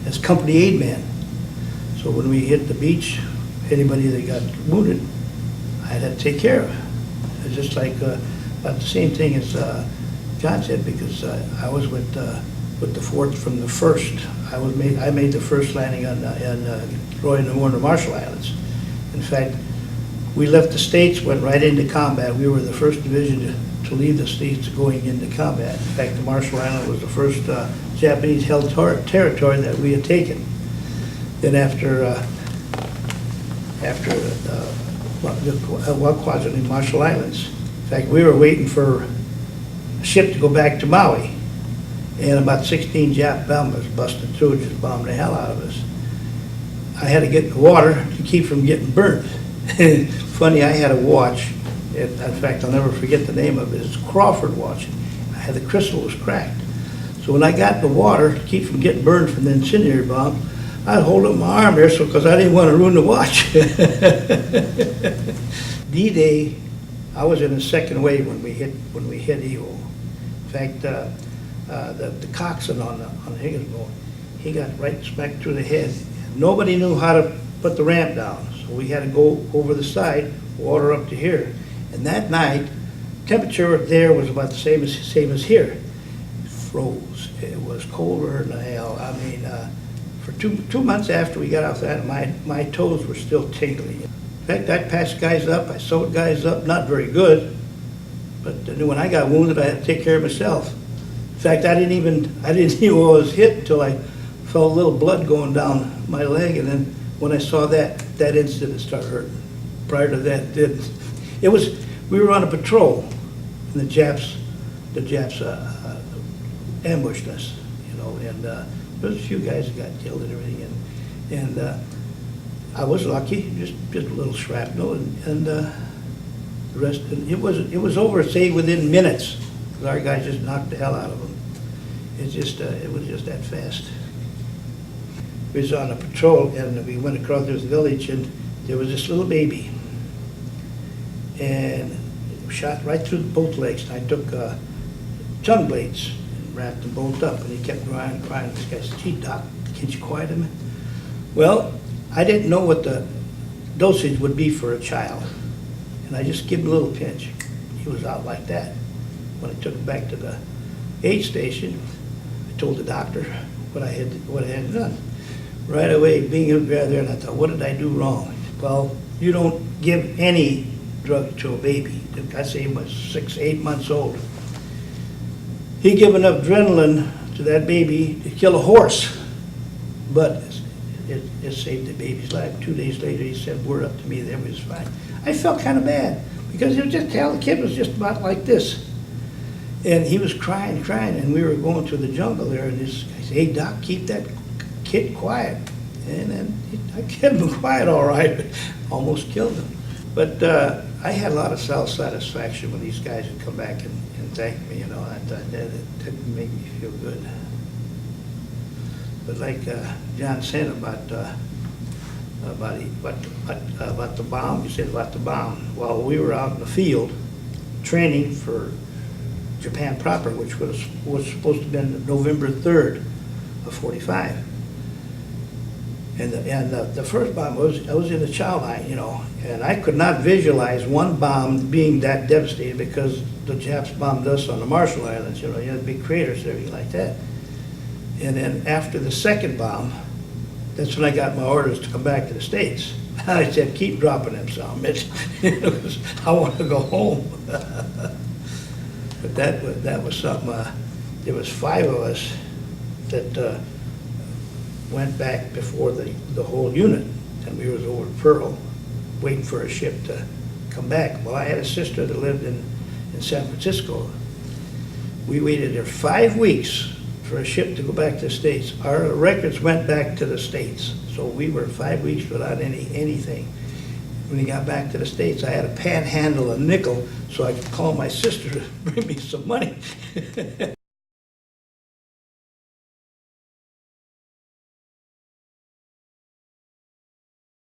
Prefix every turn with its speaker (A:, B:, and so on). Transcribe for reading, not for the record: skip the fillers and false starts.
A: as company aid man. So when we hit the beach, anybody that got wounded, I'd have to take care of. It's just like about the same thing as John said, because I was with the 4th from the 1st. I made the first landing on Roy and Warren, the Marshall Islands. In fact, we left the States, went right into combat. We were the first division to leave the States going into combat. In fact, the Marshall Islands was the first Japanese-held territory that we had taken. Then after the Marshall Islands. In fact, we were waiting for a ship to go back to Maui, and about 16 Jap bombers busted through and just bombed the hell out of us. I had to get in the water to keep from getting burnt. Funny, I had a watch. In fact, I'll never forget the name of it. It's a Crawford watch. The crystal was cracked. So when I got in the water to keep from getting burned from the incendiary bomb, I'd hold up my arm there because I didn't want to ruin the watch. D-Day, I was in the second wave when we hit Evo. In fact, the coxswain on the Higginsboat, he got right smack through the head. Nobody knew how to put the ramp down, so we had to go over the side, water up to here. And that night, temperature there was about the same as here. It froze. It was colder than hell. I mean, for two months after we got off that, my toes were still tingling. In fact, I patched guys up, I sewed guys up, not very good, but when I got wounded, I had to take care of myself. In fact, I didn't even know I was hit until I felt a little blood going down my leg, and then when I saw that instant, it started hurting. Prior to that, it didn't. We were on a patrol, and the Japs ambushed us, and there was a few guys that got killed and everything, and I was lucky, just a little shrapnel, and the rest. And it was over, say, within minutes, because our guys just knocked the hell out of them. It was just that fast. We was on a patrol, and we went across this village, and there was this little baby, and shot right through both legs. And I took tongue blades and wrapped them both up, and he kept crying. This guy said, "Gee, Doc, can't you quiet him?" Well, I didn't know what the dosage would be for a child, and I just gave him a little pinch. He was out like that. When I took him back to the aid station, I told the doctor what I had done. Right away, being a grad there, and I thought, what did I do wrong? Well, you don't give any drug to a baby. I say he was 6, 8 months old. He gave enough adrenaline to that baby to kill a horse, but it saved the baby's life. 2 days later, he sent word up to me that everything was fine. I felt kind of bad, because the kid was just about like this. And he was crying, and we were going through the jungle there, and this guy said, "Hey, Doc, keep that kid quiet." And then I kept him quiet all right, but almost killed him. But I had a lot of self-satisfaction when these guys would come back and thank me, I thought that made me feel good. But like John said about the bomb, you said about the bomb. Well, we were out in the field training for Japan proper, which was supposed to have been November 3rd of '45. And the first bomb I was in the chow line, and I could not visualize one bomb being that devastating, because the Japs bombed us on the Marshall Islands, you had big craters and everything like that. And then after the second bomb, that's when I got my orders to come back to the States. I said, "Keep dropping them some, Mitch." I want to go home. But that was something. There was 5 of us that went back before the whole unit, and we was over at Pearl, waiting for a ship to come back. Well, I had a sister that lived in San Francisco. We waited there 5 weeks for a ship to go back to the States. Our records went back to the States, so we were 5 weeks without anything. When he got back to the States, I had to panhandle a nickel so I could call my sister to bring me some money.